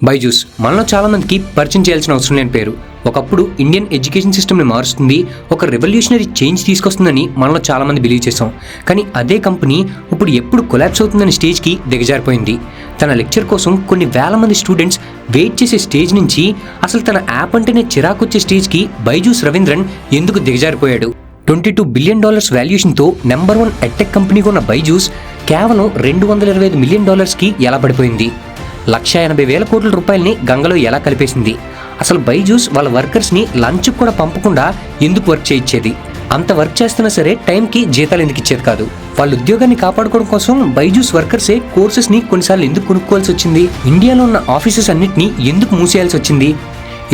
బైజూస్ మనలో చాలామందికి పరిచయం చేయాల్సిన అవసరం లేని పేరు. ఒకప్పుడు ఇండియన్ ఎడ్యుకేషన్ సిస్టమ్ని మారుస్తుంది, ఒక రెవల్యూషనరీ చేంజ్ తీసుకొస్తుందని మనలో చాలామంది బిలీవ్ చేసాం. కానీ అదే కంపెనీ ఇప్పుడు ఎప్పుడు కొలాప్స్ అవుతుందని స్టేజ్కి దిగజారిపోయింది. తన లెక్చర్ కోసం కొన్ని వేల మంది స్టూడెంట్స్ వెయిట్ చేసే స్టేజ్ నుంచి అసలు తన యాప్ అంటేనే చిరాకొచ్చే స్టేజ్కి బైజూస్ రవీంద్రన్ ఎందుకు దిగజారిపోయాడు? $22 బిలియన్ వాల్యుయేషన్తో నెంబర్ 1 ఎడ్టెక్ కంపెనీగా ఉన్న బైజూస్ కేవలం $225 మిలియన్ ఎలా పడిపోయింది? ₹180,000 గంగలో ఎలా కలిపేసింది? అసలు బైజూస్ వాళ్ళ వర్కర్స్ని లంచ్ కూడా పంపకుండా ఎందుకు వర్క్ చేయించేది? అంత వర్క్ చేస్తున్నా సరే టైంకి జీతాలు ఎందుకు ఇచ్చేది కాదు? వాళ్ళ ఉద్యోగాన్ని కాపాడుకోవడం కోసం బైజూస్ వర్కర్సే కోర్సెస్ని కొన్నిసార్లు ఎందుకు కొనుక్కోవాల్సి వచ్చింది? ఇండియాలో ఉన్న ఆఫీసెస్ అన్నింటినీ ఎందుకు మూసేయాల్సి వచ్చింది?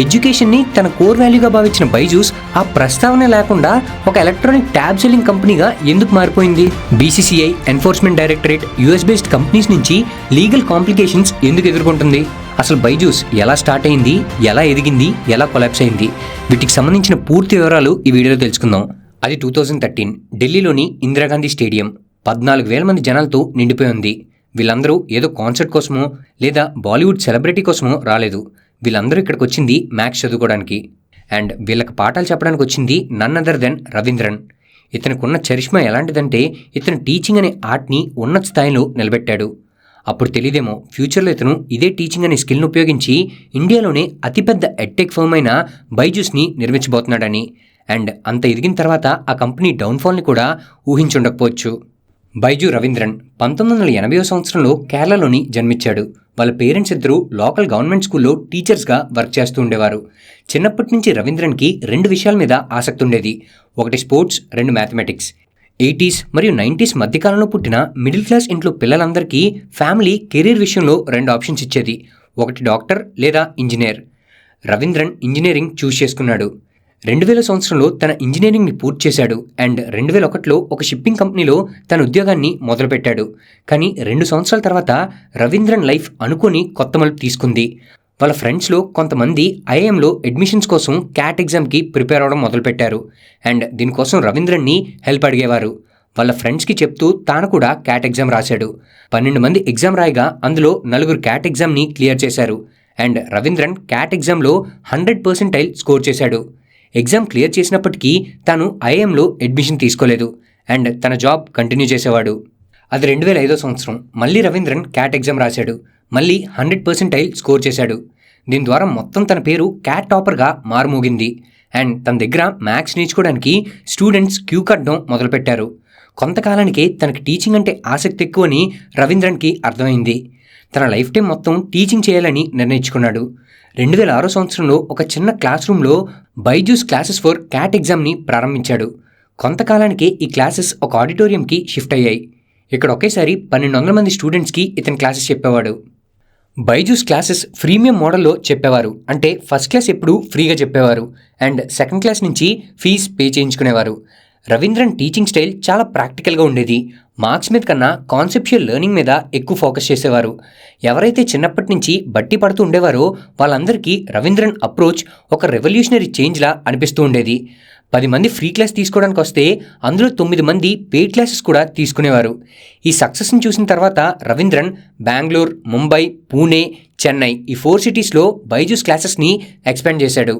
ఎడ్యుకేషన్ని తన కోర్ వాల్యూగా భావించిన బైజూస్ ఆ ప్రస్తావన లేకుండా ఒక ఎలక్ట్రానిక్ ట్యాబ్ సెల్లింగ్ కంపెనీగా ఎందుకు మారిపోయింది? BCCI, enforcement directorate, US based companies నుంచి లీగల్ కాంప్లికేషన్స్ ఎందుకు ఎదుర్కొంటుంది? అసలు బైజూస్ ఎలా స్టార్ట్ అయింది, ఎలా ఎదిగింది, ఎలా కొలాప్స్ అయింది? వీటికి సంబంధించిన పూర్తి వివరాలు ఈ వీడియోలో తెలుసుకుందాం. అది 2013 ఢిల్లీలోని ఇందిరాగాంధీ స్టేడియం 14,000 మంది జనాలతో నిండిపోయి ఉంది. వీళ్ళందరూ ఏదో కాన్సర్ట్ కోసమో లేదా బాలీవుడ్ సెలబ్రిటీ కోసమో రాలేదు. వీళ్ళందరూ ఇక్కడికి వచ్చింది మ్యాథ్స్ చదువుకోవడానికి. అండ్ వీళ్ళకి పాఠాలు చెప్పడానికి వచ్చింది నన్ అదర్ దెన్ రవీంద్రన్. ఇతనికి ఉన్న చరిష్మా ఎలాంటిదంటే ఇతను టీచింగ్ అనే ఆర్ట్ని ఉన్నత స్థాయిలో నిలబెట్టాడు. అప్పుడు తెలియదేమో ఫ్యూచర్లో ఇతను ఇదే టీచింగ్ అనే స్కిల్ను ఉపయోగించి ఇండియాలోనే అతిపెద్ద ఎడ్టెక్ ఫర్మ్ అయిన బైజూస్ని నిర్మించబోతున్నాడని. అండ్ అంత ఎదిగిన తర్వాత ఆ కంపెనీ డౌన్ఫాల్ని కూడా ఊహించుండకపోవచ్చు. బైజూ రవీంద్రన్ 1980వ సంవత్సరంలో కేరళలోని జన్మించాడు. వాళ్ళ పేరెంట్స్ ఇద్దరు లోకల్ గవర్నమెంట్ స్కూల్లో టీచర్స్గా వర్క్ చేస్తూ ఉండేవారు. చిన్నప్పటి నుంచి రవీంద్రన్కి 2 విషయాల మీద ఆసక్తి ఉండేది. ఒకటి స్పోర్ట్స్, 2 మ్యాథమెటిక్స్. 80s మరియు 90s మధ్యకాలంలో పుట్టిన మిడిల్ క్లాస్ ఇంట్లో పిల్లలందరికీ ఫ్యామిలీ కెరీర్ విషయంలో 2 ఆప్షన్స్ ఇచ్చేది. ఒకటి డాక్టర్ లేదా ఇంజనీర్. రవీంద్రన్ ఇంజనీరింగ్ చూస్ చేసుకున్నాడు. 2000 సంవత్సరంలో తన ఇంజనీరింగ్ని పూర్తి చేశాడు. అండ్ 2001లో ఒక షిప్పింగ్ కంపెనీలో తన ఉద్యోగాన్ని మొదలుపెట్టాడు. కానీ 2 సంవత్సరాల తర్వాత రవీంద్రన్ లైఫ్ అనుకోని కొత్త మలుపు తీసుకుంది. వాళ్ళ ఫ్రెండ్స్లో కొంతమంది IIMలో అడ్మిషన్స్ కోసం క్యాట్ ఎగ్జామ్కి ప్రిపేర్ అవ్వడం మొదలుపెట్టారు. అండ్ దీనికోసం రవీంద్రన్ని హెల్ప్ అడిగేవారు. వాళ్ళ ఫ్రెండ్స్కి చెప్తూ తాను కూడా క్యాట్ ఎగ్జామ్ రాశాడు. 12 మంది ఎగ్జామ్ రాయగా అందులో 4 క్యాట్ ఎగ్జామ్ని క్లియర్ చేశారు. అండ్ రవీంద్రన్ క్యాట్ ఎగ్జామ్లో 100% స్కోర్ చేశాడు. ఎగ్జామ్ క్లియర్ చేసినప్పటికీ తాను IIMలో అడ్మిషన్ తీసుకోలేదు. అండ్ తన జాబ్ కంటిన్యూ చేసేవాడు. అది 2005వ సంవత్సరం. మళ్ళీ రవీంద్రన్ క్యాట్ ఎగ్జామ్ రాశాడు. మళ్ళీ 100% స్కోర్ చేశాడు. దీని ద్వారా మొత్తం తన పేరు క్యాట్ టాపర్గా మారుమోగింది. అండ్ తన దగ్గర మ్యాథ్స్ నేర్చుకోవడానికి స్టూడెంట్స్ క్యూ కట్టడం మొదలుపెట్టారు. కొంతకాలానికే తనకి టీచింగ్ అంటే ఆసక్తి ఎక్కువని రవీంద్రన్కి అర్థమైంది. తన లైఫ్ టైం మొత్తం టీచింగ్ చేయాలని నిర్ణయించుకున్నాడు. 2006 సంవత్సరంలో ఒక చిన్న క్లాస్ రూమ్లో బైజూస్ క్లాసెస్ ఫర్ క్యాట్ ఎగ్జామ్ని ప్రారంభించాడు. కొంతకాలానికి ఈ క్లాసెస్ ఒక ఆడిటోరియంకి షిఫ్ట్ అయ్యాయి. ఇక్కడ ఒకేసారి 1200 మంది స్టూడెంట్స్కి ఇతని క్లాసెస్ చెప్పేవాడు. బైజూస్ క్లాసెస్ ఫ్రీమియం మోడల్లో చెప్పేవారు. అంటే ఫస్ట్ క్లాస్ ఎప్పుడు ఫ్రీగా చెప్పేవారు. అండ్ సెకండ్ క్లాస్ నుంచి ఫీజ్ పే చేయించుకునేవారు. రవీంద్రన్ టీచింగ్ స్టైల్ చాలా ప్రాక్టికల్గా ఉండేది. మార్క్స్ మీద కన్నా కాన్సెప్షువల్ లెర్నింగ్ మీద ఎక్కువ ఫోకస్ చేసేవారు. ఎవరైతే చిన్నప్పటి నుంచి బట్టి పడుతూ ఉండేవారో వాళ్ళందరికీ రవీంద్రన్ అప్రోచ్ ఒక రెవల్యూషనరీ చేంజ్లా అనిపిస్తూ ఉండేది. 10 మంది ఫ్రీ క్లాస్ తీసుకోవడానికి వస్తే అందులో 9 మంది పెయిడ్ క్లాసెస్ కూడా తీసుకునేవారు. ఈ సక్సెస్ని చూసిన తర్వాత రవీంద్రన్ బెంగళూరు, ముంబై, పూణే, చెన్నై ఈ 4 సిటీస్లో బైజూస్ క్లాసెస్ని ఎక్స్పాండ్ చేశాడు.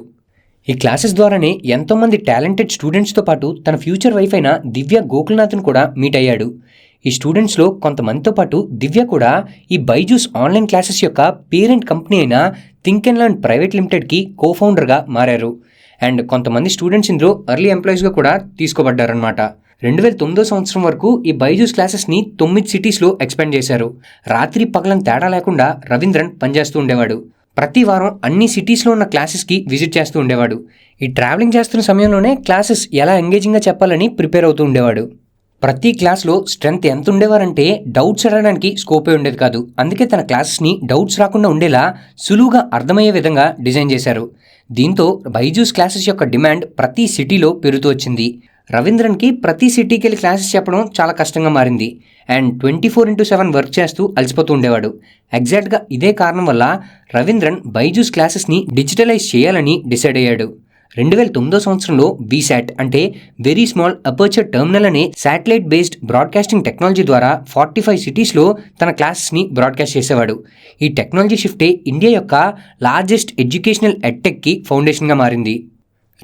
ఈ క్లాసెస్ ద్వారానే ఎంతోమంది టాలెంటెడ్ స్టూడెంట్స్తో పాటు తన ఫ్యూచర్ వైఫ్ అయిన దివ్య గోకుల్నాథ్ను కూడా మీట్ అయ్యాడు. ఈ స్టూడెంట్స్లో కొంతమందితో పాటు దివ్య కూడా ఈ బైజూస్ ఆన్లైన్ క్లాసెస్ యొక్క పేరెంట్ కంపెనీ అయిన థింక్ అండ్ లెర్న్ ప్రైవేట్ లిమిటెడ్కి కోఫౌండర్గా మారారు. అండ్ కొంతమంది స్టూడెంట్స్ ఇందులో ఎర్లీ ఎంప్లాయీస్గా కూడా తీసుకోబడ్డారనమాట. 2009 సంవత్సరం వరకు ఈ బైజూస్ క్లాసెస్ని 9 సిటీస్లో ఎక్స్పాండ్ చేశారు. రాత్రి పగలని తేడా లేకుండా రవీంద్రన్ పనిచేస్తూ ఉండేవాడు. ప్రతి వారం అన్ని సిటీస్లో ఉన్న క్లాసెస్కి విజిట్ చేస్తూ ఉండేవాడు. ఈ ట్రావెలింగ్ చేస్తున్న సమయంలోనే క్లాసెస్ ఎలా ఎంగేజింగ్గా చెప్పాలని ప్రిపేర్ అవుతూ ఉండేవాడు. ప్రతి క్లాస్లో స్ట్రెంత్ ఎంత ఉండేవారంటే డౌట్స్ అడగడానికి స్కోపే ఉండేది కాదు. అందుకే తన క్లాసెస్ని డౌట్స్ రాకుండా ఉండేలా సులువుగా అర్థమయ్యే విధంగా డిజైన్ చేశారు. దీంతో బైజూస్ క్లాసెస్ యొక్క డిమాండ్ ప్రతి సిటీలో పెరుగుతూ వచ్చింది. రవీంద్రన్కి ప్రతి సిటీకి వెళ్ళి క్లాసెస్ చెప్పడం చాలా కష్టంగా మారింది. అండ్ 24/7 వర్క్ చేస్తూ అలసిపోతూ ఉండేవాడు. ఎగ్జాక్ట్గా ఇదే కారణం వల్ల రవీంద్రన్ బైజూస్ క్లాసెస్ని డిజిటలైజ్ చేయాలని డిసైడ్ అయ్యాడు. 2009 సంవత్సరంలో వీసాట్ అంటే వెరీ స్మాల్ అపర్చర్ టెర్మినల్ అనే శాటిలైట్ బేస్డ్ బ్రాడ్కాస్టింగ్ టెక్నాలజీ ద్వారా 45 సిటీస్లో తన క్లాసెస్ని బ్రాడ్కాస్ట్ చేసేవాడు. ఈ టెక్నాలజీ షిఫ్టే ఇండియా యొక్క లార్జెస్ట్ ఎడ్యుకేషనల్ ఎడ్టెక్కి ఫౌండేషన్గా మారింది.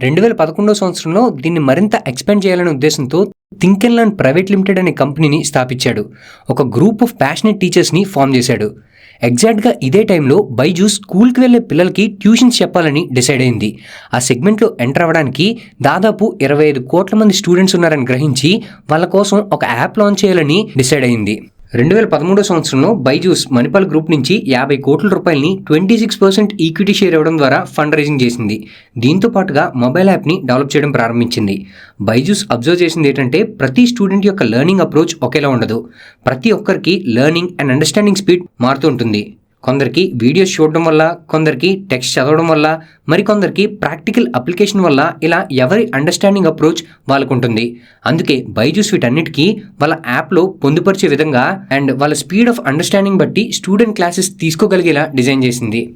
2011 సంవత్సరంలో దీన్ని మరింత ఎక్స్పాండ్ చేయాలనే ఉద్దేశంతో think and learn private limited అనే కంపెనీని స్థాపించాడు. ఒక గ్రూప్ ఆఫ్ ప్యాషనేట్ టీచర్స్ని ఫామ్ చేశాడు. ఎగ్జాక్ట్గా ఇదే టైంలో బైజూస్ స్కూల్కి వెళ్ళే పిల్లలకి ట్యూషన్స్ చెప్పాలని డిసైడ్ అయింది. ఆ సెగ్మెంట్లో ఎంటర్ అవ్వడానికి దాదాపు 25 కోట్ల మంది స్టూడెంట్స్ ఉన్నారని గ్రహించి వాళ్ళ కోసం ఒక యాప్ లాంచ్ చేయాలని డిసైడ్ అయింది. 2013 సంవత్సరంలో బైజూస్ మణిపాల్ గ్రూప్ నుంచి 50 కోట్ల రూపాయలని 26% ఈక్విటీ షేర్ ఇవ్వడం ద్వారా ఫండ్ రైజింగ్ చేసింది. దీంతో పాటుగా మొబైల్ యాప్ని డెవలప్ చేయడం ప్రారంభించింది. బైజూస్ అబ్జర్వ్ చేసింది ఏంటంటే ప్రతి స్టూడెంట్ యొక్క లెర్నింగ్ అప్రోచ్ ఒకేలా ఉండదు. ప్రతి ఒక్కరికి లెర్నింగ్ అండ్ అండర్స్టాండింగ్ స్పీడ్ మారుతూ ఉంటుంది. కొందరికి వీడియోస్ చూడడం వల్ల, కొందరికి టెక్స్ట్ చదవడం వల్ల, మరికొందరికి ప్రాక్టికల్ అప్లికేషన్ వల్ల ఇలా ఎవరి అండర్స్టాండింగ్ అప్రోచ్ వాళ్ళకు ఉంటుంది. అందుకే బైజూస్ వీటన్నిటికీ వాళ్ళ యాప్లో పొందుపరిచే విధంగా అండ్ వాళ్ళ స్పీడ్ ఆఫ్ అండర్స్టాండింగ్ బట్టి స్టూడెంట్ క్లాసెస్ తీసుకోగలిగేలా డిజైన్ చేసింది.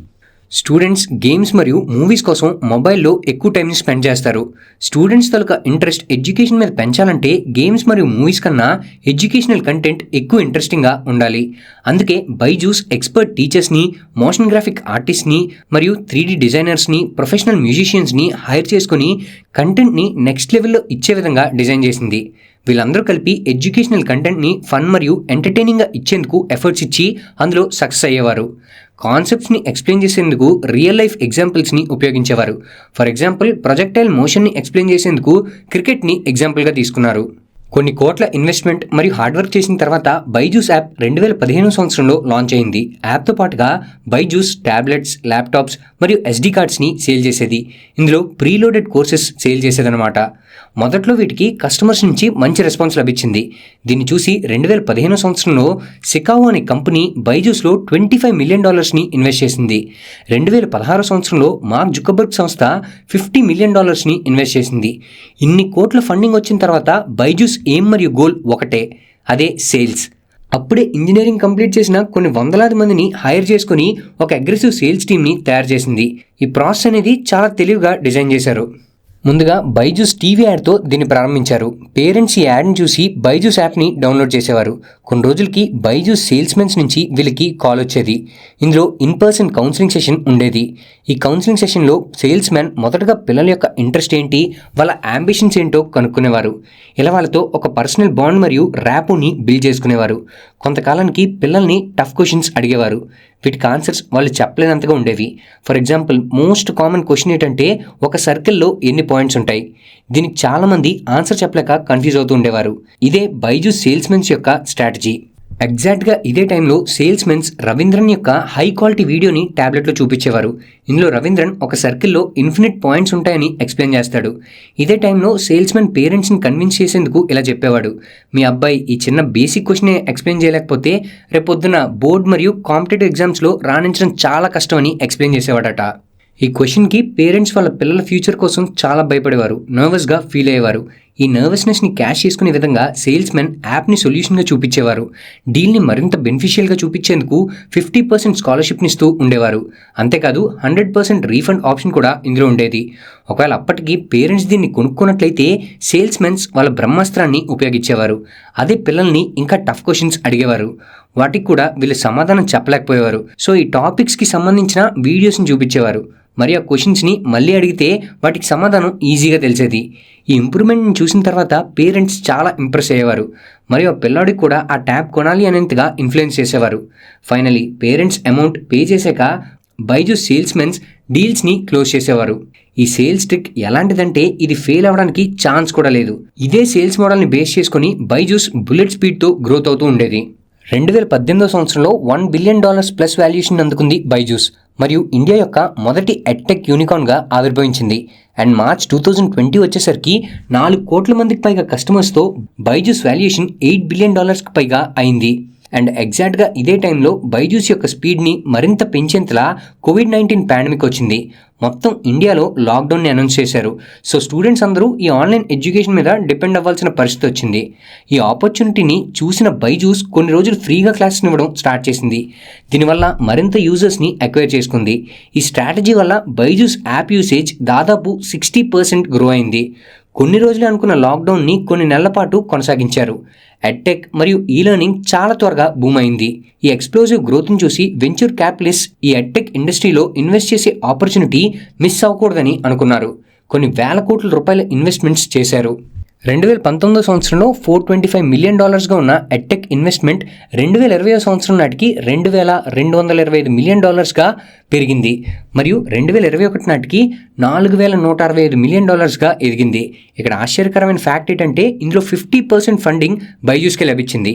స్టూడెంట్స్ గేమ్స్ మరియు మూవీస్ కోసం మొబైల్లో ఎక్కువ టైంని స్పెండ్ చేస్తారు. స్టూడెంట్స్ తాలూకా ఇంట్రెస్ట్ ఎడ్యుకేషన్ మీద పెంచాలంటే గేమ్స్ మరియు మూవీస్ కన్నా ఎడ్యుకేషనల్ కంటెంట్ ఎక్కువ ఇంట్రెస్టింగ్గా ఉండాలి. అందుకే బైజూస్ ఎక్స్పర్ట్ టీచర్స్ని, మోషన్ గ్రాఫిక్ ఆర్టిస్ట్ని మరియు 3D డిజైనర్స్ని, ప్రొఫెషనల్ మ్యూజిషియన్స్ని హైర్ చేసుకుని కంటెంట్ని నెక్స్ట్ లెవెల్లో ఇచ్చే విధంగా డిజైన్ చేసింది. వీళ్ళందరూ కలిపి ఎడ్యుకేషనల్ కంటెంట్ని ఫన్ మరియు ఎంటర్టైనింగ్గా ఇచ్చేందుకు ఎఫర్ట్స్ ఇచ్చి అందులో సక్సెస్ అయ్యేవారు. కాన్సెప్ట్స్ని ఎక్స్ప్లెయిన్ చేసేందుకు రియల్ లైఫ్ ఎగ్జాంపుల్స్ని ఉపయోగించేవారు. ఫర్ ఎగ్జాంపుల్ ప్రొజెక్టైల్ మోషన్ని ఎక్స్ప్లెయిన్ చేసేందుకు క్రికెట్ని ఎగ్జాంపుల్గా తీసుకున్నారు. కొన్ని కోట్ల ఇన్వెస్ట్మెంట్ మరియు హార్డ్ వర్క్ చేసిన తర్వాత బైజూస్ యాప్ 2015 సంవత్సరంలో లాంచ్ అయింది. యాప్తో పాటుగా బైజూస్ ట్యాబ్లెట్స్, ల్యాప్టాప్స్ మరియు SD కార్డ్స్ని సేల్ చేసేది. ఇందులో ప్రీలోడెడ్ కోర్సెస్ సేల్ చేసేదన్నమాట. మొదట్లో వీటికి కస్టమర్స్ నుంచి మంచి రెస్పాన్స్ లభించింది. దీన్ని చూసి 2015 సంవత్సరంలో సికావో అనే కంపెనీ బైజూస్లో $25 మిలియన్ ఇన్వెస్ట్ చేసింది. 2016 సంవత్సరంలో మార్క్ జుకర్బర్గ్ సంస్థ $50 మిలియన్ ఇన్వెస్ట్ చేసింది. ఇన్ని కోట్ల ఫండింగ్ వచ్చిన తర్వాత బైజూస్ ఎయిమ్ మరియు గోల్ ఒకటే, అదే సేల్స్. అప్పుడే ఇంజనీరింగ్ కంప్లీట్ చేసిన కొన్ని వందలాది మందిని హైర్ చేసుకుని ఒక అగ్రెసివ్ సేల్స్ టీమ్ని తయారు చేసింది. ఈ ప్రాసెస్ అనేది చాలా తెలివిగా డిజైన్ చేశారు. ముందుగా బైజూస్ టీవీ యాడ్తో దీన్ని ప్రారంభించారు. పేరెంట్స్ ఈ యాడ్ని చూసి బైజూస్ యాప్ని డౌన్లోడ్ చేసేవారు. కొన్ని రోజులకి బైజూస్ సేల్స్మెన్స్ నుంచి వీళ్ళకి కాల్ వచ్చేది. ఇందులో ఇన్-పర్సన్ కౌన్సిలింగ్ సెషన్ ఉండేది. ఈ కౌన్సిలింగ్ సెషన్లో సేల్స్ మ్యాన్ మొదటగా పిల్లల యొక్క ఇంట్రెస్ట్ ఏంటి, వాళ్ళ అంబిషన్స్ ఏంటో కనుక్కునేవారు. ఇలా వాళ్ళతో ఒక పర్సనల్ బాండ్ మరియు ర్యాపోని బిల్డ్ చేసుకునేవారు. కొంతకాలానికి పిల్లల్ని టఫ్ క్వశ్చన్స్ అడిగేవారు. వీటికి ఆన్సర్స్ వాళ్ళు చెప్పలేనంతగా ఉండేవి. For example most common question ఏంటంటే ఒక సర్కిల్లో ఎన్ని పాయింట్స్ ఉంటాయి. దీనికి చాలామంది ఆన్సర్ చెప్పలేక కన్ఫ్యూజ్ అవుతూ ఉండేవారు. ఇదే బైజూస్ సేల్స్మెన్స్ యొక్క స్ట్రాటజీ. ఎగ్జాక్ట్గా ఇదే టైంలో సేల్స్మెన్స్ రవీంద్రన్ యొక్క హై క్వాలిటీ వీడియోని ట్యాబ్లెట్లో చూపించేవారు. ఇందులో రవీంద్రన్ ఒక సర్కిల్లో ఇన్ఫినిట్ పాయింట్స్ ఉంటాయని ఎక్స్ప్లెయిన్ చేస్తాడు. ఇదే టైంలో సేల్స్మెన్ పేరెంట్స్ని కన్విన్స్ చేసేందుకు ఇలా చెప్పేవాడు, మీ అబ్బాయి ఈ చిన్న బేసిక్ క్వశ్చనే ఎక్స్ప్లెయిన్ చేయలేకపోతే రేపొద్దున బోర్డ్ మరియు కాంపిటేటివ్ ఎగ్జామ్స్లో రాణించడం చాలా కష్టమని ఎక్స్ప్లెయిన్ చేసేవాడట. ఈ క్వశ్చన్కి పేరెంట్స్ వాళ్ళ పిల్లల ఫ్యూచర్ కోసం చాలా భయపడేవారు, నర్వస్గా ఫీల్ అయ్యేవారు. ఈ నర్వస్నెస్ని క్యాష్ చేసుకునే విధంగా సేల్స్మెన్ యాప్ని సొల్యూషన్గా చూపించేవారు. డీల్ని మరింత బెనిఫిషియల్గా చూపించేందుకు 50% స్కాలర్షిప్ని ఇస్తూ ఉండేవారు. అంతేకాదు 100% రీఫండ్ ఆప్షన్ కూడా ఇందులో ఉండేది. ఒకవేళ అప్పటికి పేరెంట్స్ దీన్ని కొనుక్కున్నట్లయితే సేల్స్మెన్స్ వాళ్ళ బ్రహ్మాస్త్రాన్ని ఉపయోగించేవారు. అదే పిల్లల్ని ఇంకా టఫ్ క్వశ్చన్స్ అడిగేవారు. వాటికి కూడా వీళ్ళు సమాధానం చెప్పలేకపోయేవారు. సో ఈ టాపిక్స్కి సంబంధించిన వీడియోస్ని చూపించేవారు. మరి ఆ క్వశ్చన్స్ని మళ్ళీ అడిగితే వాటికి సమాధానం ఈజీగా తెలిసేది. ఈ ఇంప్రూవ్మెంట్ని చూసిన తర్వాత పేరెంట్స్ చాలా ఇంప్రెస్ అయ్యేవారు. మరియు ఆ పిల్లాడికి కూడా ఆ ట్యాబ్ కొనాలి అనేంతగా ఇన్ఫ్లుయెన్స్ చేసేవారు. ఫైనలీ పేరెంట్స్ అమౌంట్ పే చేశాక బైజూస్ సేల్స్మెన్స్ డీల్స్ని క్లోజ్ చేసేవారు. ఈ సేల్స్ ట్రిక్ ఎలాంటిదంటే ఇది ఫెయిల్ అవ్వడానికి ఛాన్స్ కూడా లేదు. ఇదే సేల్స్ మోడల్ని బేస్ చేసుకుని బైజూస్ బుల్లెట్ స్పీడ్తో గ్రోత్ అవుతూ ఉండేది. 2018 సంవత్సరంలో $1 బిలియన్ ప్లస్ వాల్యుయేషన్ అందుకుంది బైజూస్ మరియు ఇండియా యొక్క మొదటి ఎడ్టెక్ యూనికార్న్గా ఆవిర్భవించింది. అండ్ మార్చ్ 2020 వచ్చేసరికి 4 కోట్ల మందికి పైగా కస్టమర్స్తో బైజూస్ వాల్యుయేషన్ $8 బిలియన్ పైగా అయింది. అండ్ ఎగ్జాక్ట్గా ఇదే టైంలో బైజూస్ యొక్క స్పీడ్ని మరింత పెంచేంతలా COVID-19 పాండమిక్ వచ్చింది. మొత్తం ఇండియాలో లాక్డౌన్ని అనౌన్స్ చేశారు. సో స్టూడెంట్స్ అందరూ ఈ ఆన్లైన్ ఎడ్యుకేషన్ మీద డిపెండ్ అవ్వాల్సిన పరిస్థితి వచ్చింది. ఈ ఆపర్చునిటీని చూసిన బైజూస్ కొన్ని రోజులు ఫ్రీగా క్లాసెస్ ఇవ్వడం స్టార్ట్ చేసింది. దీనివల్ల మరింత యూజర్స్ని అక్వైర్ చేసుకుంది. ఈ స్ట్రాటజీ వల్ల బైజూస్ యాప్ యూసేజ్ దాదాపు 60% గ్రో అయింది. కొన్ని రోజులే అనుకున్న లాక్డౌన్ని కొన్ని నెలల పాటు కొనసాగించారు. ఎడ్టెక్ మరియు ఈ లెర్నింగ్ చాలా త్వరగా బూమ్ అయింది. ఈ ఎక్స్ప్లోజివ్ గ్రోత్ని చూసి వెంచర్ క్యాపిటలిస్ట్ ఈ ఎడ్టెక్ ఇండస్ట్రీలో ఇన్వెస్ట్ చేసే ఆపర్చునిటీ మిస్ అవ్వకూడదని అనుకున్నారు. కొన్ని వేల కోట్ల రూపాయల ఇన్వెస్ట్మెంట్స్ చేశారు. 2019 సంవత్సరంలో $425 మిలియన్ ఉన్న ఎడ్టెక్ ఇన్వెస్ట్మెంట్ 2020 సంవత్సరం నాటికి $2,225 మిలియన్ పెరిగింది. మరియు 2021 నాటికి $4,165 మిలియన్ ఎదిగింది. ఇక్కడ ఆశ్చర్యకరమైన ఫ్యాక్ట్ ఏంటంటే ఇందులో 50% ఫండింగ్ బైజూస్కే లభించింది.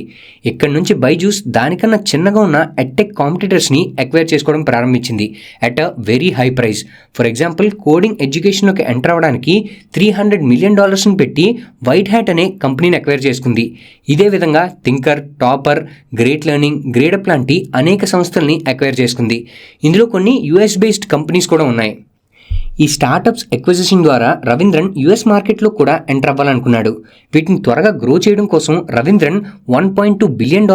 ఇక్కడ నుంచి బైజూస్ దానికన్నా చిన్నగా ఉన్న ఎడ్టెక్ కాంపిటీటర్స్ని ఎక్వైర్ చేసుకోవడం ప్రారంభించింది at a very high price. For example coding ఎడ్యుకేషన్లోకి ఎంటర్ అవ్వడానికి $300 మిలియన్ పెట్టి వైట్ హ్యాట్ అనే కంపెనీని ఎక్వైర్ చేసుకుంది. ఇదే విధంగా థింకర్, టాపర్, గ్రేట్ లెర్నింగ్, గ్రేడప్ లాంటి అనేక సంస్థల్ని ఎక్వైర్ చేసుకుంది. ఇందులో కొన్ని యూఎస్ బేస్డ్ కంపెనీస్ కూడా ఉన్నాయి. ఈ స్టార్టప్స్ ఎక్విజిషన్ ద్వారా రవీంద్రన్ యుఎస్ మార్కెట్లో కూడా ఎంటర్ అవ్వాలనుకున్నాడు. వీటిని త్వరగా గ్రో చేయడం కోసం రవీంద్రన్ $1.2 బిలియన్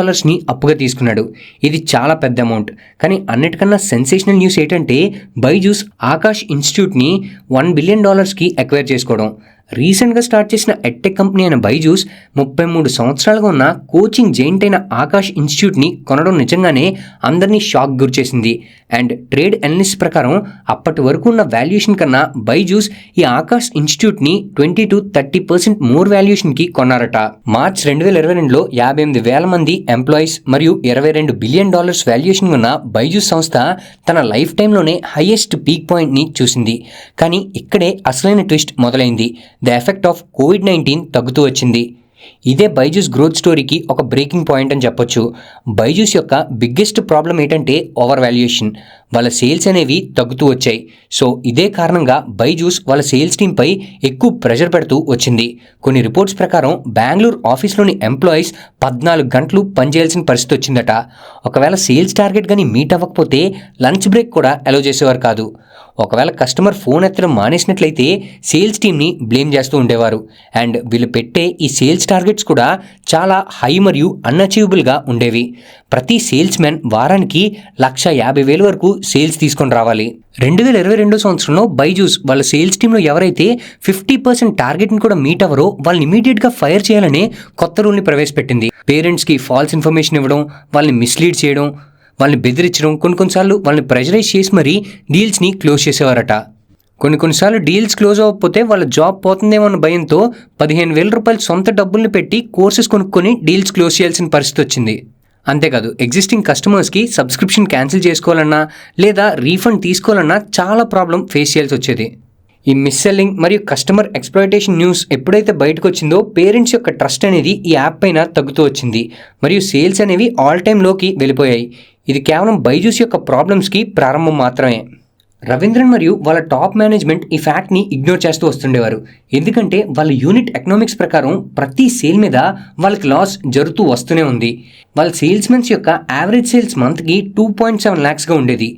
అప్పుగా తీసుకున్నాడు. ఇది చాలా పెద్ద అమౌంట్. కానీ అన్నిటికన్నా సెన్సేషనల్ న్యూస్ ఏంటంటే బైజూస్ ఆకాష్ ఇన్స్టిట్యూట్ని $1 బిలియన్ ఎక్వైర్ చేసుకోవడం. రీసెంట్గా స్టార్ట్ చేసిన ఎడ్టెక్ కంపెనీ అయిన బైజూస్ 33 సంవత్సరాలుగా ఉన్న కోచింగ్ జైంట్ అయిన ఆకాష్ ఇన్స్టిట్యూట్ని కొనడం నిజంగానే అందరినీ షాక్ గురిచేసింది. అండ్ ట్రేడ్ అనలిస్ట్ ప్రకారం అప్పటి వరకు ఉన్న వాల్యుయేషన్ కన్నా బైజూస్ ఈ ఆకాష్ ఇన్స్టిట్యూట్ని 20 to 30% మోర్ వాల్యుయేషన్కి కొన్నారట. మార్చ్ 2022లో 58,000 మంది ఎంప్లాయీస్ మరియు $22 బిలియన్ వాల్యుయేషన్ ఉన్న బైజూస్ సంస్థ తన లైఫ్ టైంలోనే హైయెస్ట్ పీక్ పాయింట్ని చూసింది. కానీ ఇక్కడే అసలైన ట్విస్ట్ మొదలైంది. ద ఎఫెక్ట్ ఆఫ్ COVID-19 తగ్గుతూ వచ్చింది. ఇదే బైజూస్ గ్రోత్ స్టోరీకి ఒక బ్రేకింగ్ పాయింట్ అని చెప్పొచ్చు. బైజూస్ యొక్క బిగ్గెస్ట్ ప్రాబ్లం ఏంటంటే ఓవర్ వాల్యుయేషన్. వాళ్ళ సేల్స్ అనేవి తగ్గుతూ వచ్చాయి. సో ఇదే కారణంగా బైజూస్ వాళ్ళ సేల్స్ టీంపై ఎక్కువ ప్రెషర్ పెడుతూ వచ్చింది. కొన్ని రిపోర్ట్స్ ప్రకారం బెంగళూరు ఆఫీస్లోని ఎంప్లాయీస్ 14 గంటలు పనిచేయాల్సిన పరిస్థితి వచ్చిందట. ఒకవేళ సేల్స్ టార్గెట్ కానీ మీట్ అవ్వకపోతే లంచ్ బ్రేక్ కూడా అలౌ చేసేవారు కాదు. ఒకవేళ కస్టమర్ ఫోన్ ఎత్తడం మానేసినట్లయితే సేల్స్ టీమ్ని బ్లేమ్ చేస్తూ ఉండేవారు. అండ్ వీళ్ళు పెట్టే ఈ సేల్స్ టార్గెట్స్ కూడా చాలా హై మరియు అన్అచీవబుల్గా ఉండేవి. ప్రతి సేల్స్ మ్యాన్ వారానికి 150,000 వరకు సేల్స్ తీసుకొని రావాలి. 2022 సంవత్సరంలో బైజూస్ వాళ్ళ సేల్స్ టీంలో ఎవరైతే 50% టార్గెట్ని కూడా మీట్ అవ్వరో వాళ్ళని ఇమీడియట్గా ఫైర్ చేయాలనే కొత్త రూల్ని ప్రవేశపెట్టింది. పేరెంట్స్కి ఫాల్స్ ఇన్ఫర్మేషన్ ఇవ్వడం, వాళ్ళని మిస్లీడ్ చేయడం, వాళ్ళని బెదిరించడం, కొన్నిసార్లు వాళ్ళని ప్రెషరైజ్ చేసి మరీ డీల్స్ని క్లోజ్ చేసేవారట. కొన్నిసార్లు డీల్స్ క్లోజ్ అవ్వకపోతే వాళ్ళ జాబ్ పోతుందేమో అన్న భయంతో $15,000 సొంత డబ్బుల్ని పెట్టి కోర్సెస్ కొనుక్కొని డీల్స్ క్లోజ్ చేయాల్సిన పరిస్థితి వచ్చింది. అంతేకాదు ఎగ్జిస్టింగ్ కస్టమర్స్కి సబ్స్క్రిప్షన్ క్యాన్సిల్ చేసుకోవాలన్నా లేదా రీఫండ్ తీసుకోవాలన్నా చాలా ప్రాబ్లం ఫేస్ చేయాల్సి వచ్చేది. ఈ మిస్సెల్లింగ్ మరియు కస్టమర్ ఎక్స్‌ప్లాయిటేషన్ న్యూస్ ఎప్పుడైతే బయటకు వచ్చిందో పేరెంట్స్ యొక్క ట్రస్ట్ అనేది ఈ యాప్ పైన తగ్గుతూ వచ్చింది మరియు సేల్స్ అనేవి ఆల్ టైమ్ లోకి వెళ్ళిపోయాయి. ఇది కేవలం బైజూస్ యొక్క ప్రాబ్లమ్స్కి ప్రారంభం మాత్రమే. రవీంద్రన్ మరియు వాళ్ళ టాప్ మేనేజ్మెంట్ ఈ ఫ్యాక్ట్ని ఇగ్నోర్ చేస్తూ వస్తుండేవారు. ఎందుకంటే వాళ్ళ యూనిట్ ఎకనామిక్స్ ప్రకారం ప్రతి సేల్ మీద వాళ్ళకి లాస్ జరుగుతూ వస్తూనే ఉంది. వాళ్ళ సేల్స్మెన్స్ యొక్క యావరేజ్ సేల్స్ మంత్కి 2.7 lakhsగా ఉండేది.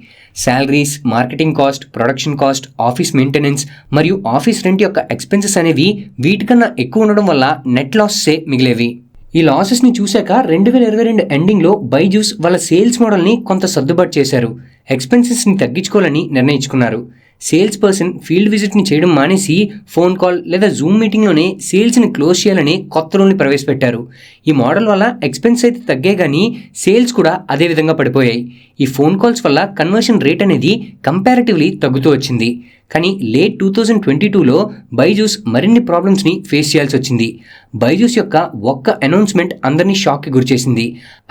Salaries, marketing cost, production cost, office maintenance మరియు ఆఫీస్ రెంట్ యొక్క ఎక్స్పెన్సెస్ అనేవి వీటికన్నా ఎక్కువ ఉండడం వల్ల నెట్ లాసెసే మిగిలేవి. ఈ లాసెస్ని చూశాక 2022 ఎండింగ్లో బైజూస్ వాళ్ళ సేల్స్ మోడల్ని కొంత సర్దుబాటు చేశారు. ఎక్స్పెన్సెస్ని తగ్గించుకోవాలని నిర్ణయించుకున్నారు. సేల్స్ పర్సన్ ఫీల్డ్ విజిట్ని చేయడం మానేసి ఫోన్ కాల్ లేదా జూమ్ మీటింగ్లోనే సేల్స్ని క్లోజ్ చేయాలని కొత్త రూల్ని ప్రవేశపెట్టారు. ఈ మోడల్ వల్ల ఎక్స్పెన్స్ అయితే తగ్గే కానీ సేల్స్ కూడా అదే విధంగా పడిపోయాయి. ఈ ఫోన్ కాల్స్ వల్ల కన్వర్షన్ రేట్ అనేది కంపారిటివ్లీ తగ్గుతూ వచ్చింది. కానీ లేట్ 2022లో బైజూస్ మరిన్ని ప్రాబ్లమ్స్ని ఫేస్ చేయాల్సి వచ్చింది. బైజూస్ యొక్క ఒక్క అనౌన్స్మెంట్ అందరినీ షాక్కి గురిచేసింది.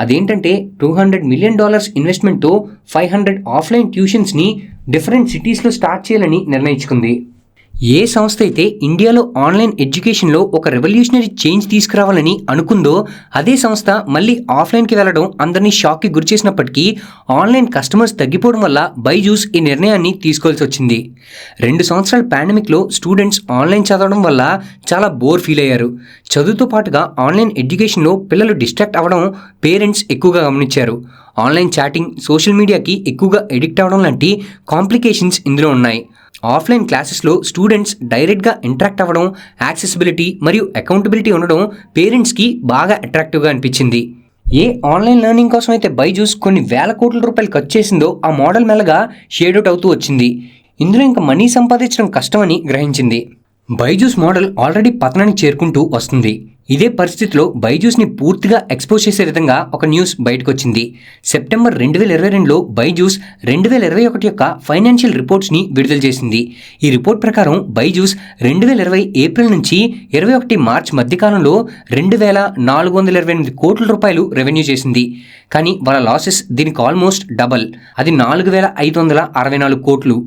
అదేంటంటే $200 మిలియన్ ఇన్వెస్ట్మెంట్తో 500 ఆఫ్లైన్ ట్యూషన్స్ని డిఫరెంట్ సిటీస్లో స్టార్ట్ చేయాలని నిర్ణయించుకుంది. ఏ సంస్థ అయితే ఇండియాలో ఆన్లైన్ ఎడ్యుకేషన్లో ఒక రెవల్యూషనరీ చేంజ్ తీసుకురావాలని అనుకుందో అదే సంస్థ మళ్ళీ ఆఫ్లైన్కి వెళ్ళడం అందరినీ షాక్కి గురిచేసినప్పటికీ ఆన్లైన్ కస్టమర్స్ తగ్గిపోవడం వల్ల బైజూస్ ఈ నిర్ణయాన్ని తీసుకోవాల్సి వచ్చింది. 2 సంవత్సరాల పాండమిక్లో స్టూడెంట్స్ ఆన్లైన్ చదవడం వల్ల చాలా బోర్ ఫీల్ అయ్యారు. చదువుతో పాటుగా ఆన్లైన్ ఎడ్యుకేషన్లో పిల్లలు డిస్ట్రాక్ట్ అవ్వడం పేరెంట్స్ ఎక్కువగా గమనించారు. ఆన్లైన్ చాటింగ్, సోషల్ మీడియాకి ఎక్కువగా ఎడిక్ట్ అవ్వడం లాంటి కాంప్లికేషన్స్ ఇందులో ఉన్నాయి. ఆఫ్లైన్ క్లాసెస్లో స్టూడెంట్స్ డైరెక్ట్గా ఇంటరాక్ట్ అవ్వడం, యాక్సెసిబిలిటీ మరియు అకౌంటబిలిటీ ఉండడం పేరెంట్స్కి బాగా అట్రాక్టివ్గా అనిపించింది. ఏ ఆన్లైన్ లెర్నింగ్ కోసం అయితే బైజూస్ కొన్ని వేల కోట్ల రూపాయలు ఖర్చు చేసిందో ఆ మోడల్ మెల్లగా షేడౌట్ అవుతూ వచ్చింది. ఇందులో ఇంకా మనీ సంపాదించడం కష్టమని గ్రహించింది. బైజూస్ మోడల్ ఆల్రెడీ పతనానికి చేరుకుంటూ వస్తుంది. ఇదే పరిస్థితిలో బైజూస్ని పూర్తిగా ఎక్స్పోజ్ చేసే విధంగా ఒక న్యూస్ బయటకు వచ్చింది. సెప్టెంబర్ 2022లో బైజూస్ 2021 యొక్క ఫైనాన్షియల్ రిపోర్ట్స్ని విడుదల చేసింది. ఈ రిపోర్ట్ ప్రకారం బైజూస్ 2020 ఏప్రిల్ నుంచి 21 మార్చ్ మధ్యకాలంలో 2,428 కోట్ల రూపాయలు రెవెన్యూ చేసింది. కానీ వాళ్ళ లాసెస్ దీనికి ఆల్మోస్ట్ డబల్, అది 4,564 కోట్లు.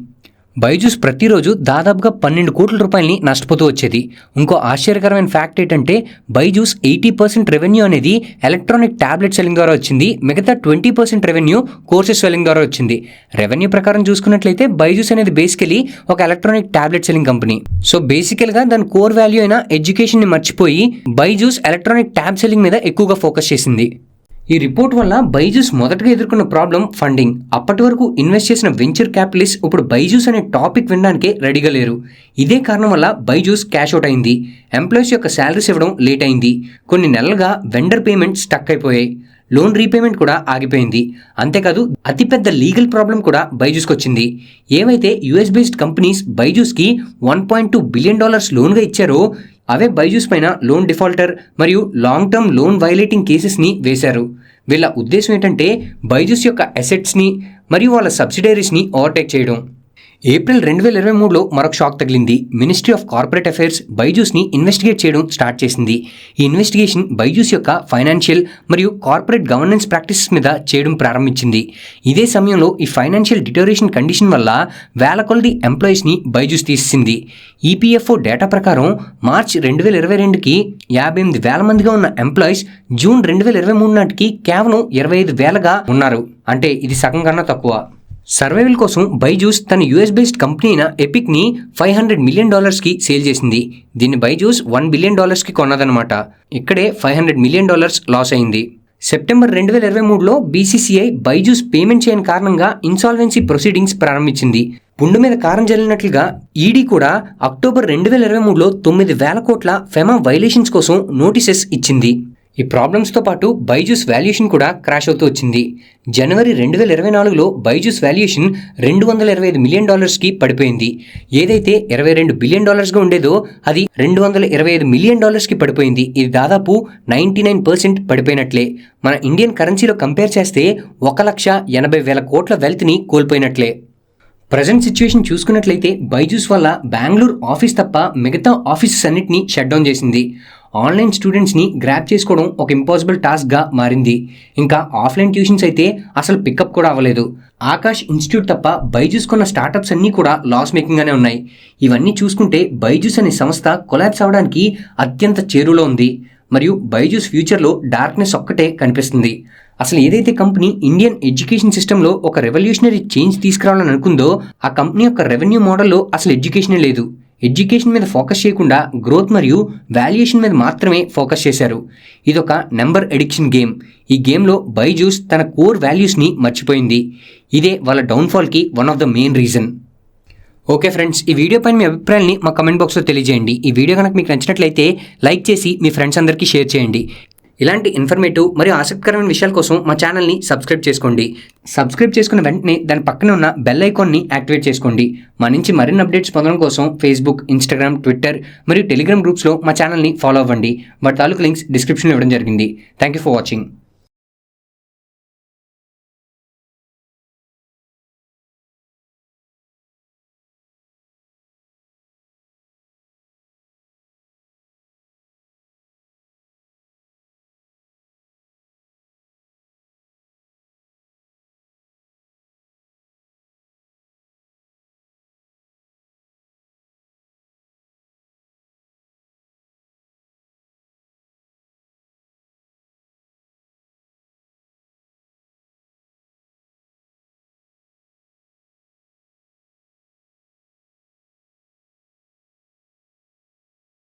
బైజూస్ ప్రతిరోజు దాదాపుగా 12 కోట్ల రూపాయలని నష్టపోతూ వచ్చేది. ఇంకో ఆశ్చర్యకరమైన ఫ్యాక్ట్ ఏంటంటే బైజూస్ 80% రెవెన్యూ అనేది ఎలక్ట్రానిక్ ట్యాబ్లెట్ సెల్లింగ్ ద్వారా వచ్చింది. మిగతా 20% రెవెన్యూ కోర్సెస్ సెల్లింగ్ ద్వారా వచ్చింది. రెవెన్యూ ప్రకారం చూసుకున్నట్లయితే బైజూస్ అనేది బేసికలీ ఒక electronic tablet selling company. So బేసికల్గా దాని కోర్ వాల్యూ అయిన ఎడ్యుకేషన్ని మర్చిపోయి బైజూస్ ఎలక్ట్రానిక్ ట్యాబ్ సెల్లింగ్ మీద ఎక్కువగా ఫోకస్ చేసింది. ఈ రిపోర్ట్ వల్ల బైజూస్ మొదటగా ఎదుర్కొన్న ప్రాబ్లం ఫండింగ్. అప్పటి వరకు ఇన్వెస్ట్ చేసిన వెంచర్ క్యాపిటలిస్ట్ ఇప్పుడు బైజూస్ అనే టాపిక్ వినడానికే రెడీగా లేరు. ఇదే కారణం వల్ల బైజూస్ క్యాష్ అవుట్ అయింది. ఎంప్లాయీస్ యొక్క శాలరీస్ ఇవ్వడం లేట్ అయింది. కొన్ని నెలలుగా వెండర్ పేమెంట్ స్టక్ అయిపోయాయి. లోన్ రీపేమెంట్ కూడా ఆగిపోయింది. అంతేకాదు అతిపెద్ద లీగల్ ప్రాబ్లం కూడా బైజూస్కి వచ్చింది. ఏవైతే యుఎస్ బేస్డ్ కంపెనీస్ బైజూస్కి $1.2 బిలియన్ లోన్గా ఇచ్చారో అవే బైజూస్ పైన లోన్ డిఫాల్టర్ మరియు లాంగ్ టర్మ్ లోన్ వైలేటింగ్ కేసెస్ని వేశారు. వీళ్ళ ఉద్దేశం ఏంటంటే బైజూస్ యొక్క అసెట్స్ని మరియు వాళ్ళ సబ్సిడరీస్ని ఓవర్టేక్ చేయడం. ఏప్రిల్ 2023లో మరొక షాక్ తగిలింది. మినిస్ట్రీ ఆఫ్ కార్పొరేట్ అఫైర్స్ బైజూస్ని ఇన్వెస్టిగేట్ చేయడం స్టార్ట్ చేసింది. ఈ ఇన్వెస్టిగేషన్ బైజూస్ యొక్క ఫైనాన్షియల్ మరియు కార్పొరేట్ గవర్నెన్స్ ప్రాక్టీసెస్ మీద చేయడం ప్రారంభించింది. ఇదే సమయంలో ఈ ఫైనాన్షియల్ డిటోరేషన్ కండిషన్ వల్ల వేల కొలది ఎంప్లాయీస్ని బైజూస్ తీసింది. ఈపీఎఫ్ఓ డేటా ప్రకారం మార్చ్ 2022కి 58,000 మందిగా ఉన్న ఎంప్లాయీస్ జూన్ 2023 నాటికి కేవలం 25,000గా ఉన్నారు. అంటే ఇది సగం కన్నా తక్కువ. సర్వైవల్ కోసం బైజూస్ తన యూఎస్ బేస్డ్ కంపెనీ అయిన ఎపిక్ని $500 మిలియన్ సేల్ చేసింది. దీన్ని బైజూస్ $1 బిలియన్ కొన్నదనమాట. ఇక్కడే $500 మిలియన్ లాస్ అయింది. సెప్టెంబర్ 2023లో బీసీసీఐ బైజూస్ పేమెంట్ చేయని కారణంగా ఇన్సాల్వెన్సీ ప్రొసీడింగ్స్ ప్రారంభించింది. పుండు మీద కారం జల్లినట్లుగా ఈడీ కూడా అక్టోబర్ 2023లో 9,000 కోట్ల ఫెమా వైలేషన్స్ కోసం నోటీసెస్ ఇచ్చింది. ఈ ప్రాబ్లమ్స్తో పాటు బైజూస్ వాల్యుయేషన్ కూడా క్రాష్ అవుతూ వచ్చింది. జనవరి 2024లో బైజూస్ వాల్యుయేషన్ $225 మిలియన్ పడిపోయింది. ఏదైతే $22 బిలియన్ ఉండేదో అది $225 మిలియన్ పడిపోయింది. ఇది దాదాపు 99% పడిపోయినట్లే. మన ఇండియన్ కరెన్సీలో కంపేర్ చేస్తే 1,80,000 కోట్ల వెల్త్ని కోల్పోయినట్లే. ప్రజెంట్ సిచ్యువేషన్ చూసుకున్నట్లయితే బైజూస్ వల్ల బెంగళూరు ఆఫీస్ తప్ప మిగతా ఆఫీసెస్ అన్నిటిని షట్ డౌన్ చేసింది. ఆన్లైన్ స్టూడెంట్స్ని గ్రాప్ చేసుకోవడం ఒక ఇంపాసిబుల్ టాస్క్గా మారింది. ఇంకా ఆఫ్లైన్ ట్యూషన్స్ అయితే అసలు పికప్ కూడా అవ్వలేదు. ఆకాష్ ఇన్స్టిట్యూట్ తప్ప బైజూస్ కొన్న స్టార్టప్స్ అన్నీ కూడా లాస్ మేకింగ్గానే ఉన్నాయి. ఇవన్నీ చూసుకుంటే బైజూస్ అనే సంస్థ కొలాప్స్ అవ్వడానికి అత్యంత చేరువలో ఉంది. మరియు బైజూస్ ఫ్యూచర్లో డార్క్నెస్ ఒక్కటే కనిపిస్తుంది. అసలు ఏదైతే కంపెనీ ఇండియన్ ఎడ్యుకేషన్ సిస్టంలో ఒక రెవల్యూషనరీ చేంజ్ తీసుకురావాలని అనుకుందో ఆ కంపెనీ యొక్క రెవెన్యూ మోడల్లో అసలు ఎడ్యుకేషనే లేదు. ఎడ్యుకేషన్ మీద ఫోకస్ చేయకుండా గ్రోత్ మరియు వాల్యుయేషన్ మీద మాత్రమే ఫోకస్ చేశారు. ఇదొక నెంబర్ ఎడిక్షన్ గేమ్. ఈ గేమ్లో బైజూస్ తన కోర్ వాల్యూస్ని మర్చిపోయింది. ఇదే వాళ్ళ డౌన్ఫాల్కి one of the main reason. Okay friends, ఈ వీడియో పైన మీ అభిప్రాయాన్ని మా కమెంట్ బాక్స్లో తెలియజేయండి. ఈ వీడియో కనుక మీకు నచ్చినట్లయితే లైక్ చేసి మీ ఫ్రెండ్స్ అందరికీ షేర్ చేయండి. ఇలాంటి ఇన్ఫర్మేటివ్ మరియు ఆసక్తికరమైన విషయాల కోసం మా ఛానల్ని సబ్స్క్రైబ్ చేసుకోండి. సబ్స్క్రైబ్ చేసుకున్న వెంటనే దాని పక్కన ఉన్న బెల్ ఐకాన్ని యాక్టివేట్ చేసుకోండి. మా నుంచి మరిన్ని అప్డేట్స్ పొందడం కోసం ఫేస్బుక్, ఇన్స్టాగ్రామ్, ట్విట్టర్ మరియు టెలిగ్రామ్ గ్రూప్స్లో మా ఛానల్ని ఫాలో అవ్వండి. వాటి తాలూకు లింక్స్ డిస్క్రిప్షన్లో ఇవ్వడం జరిగింది. Thank you for watching.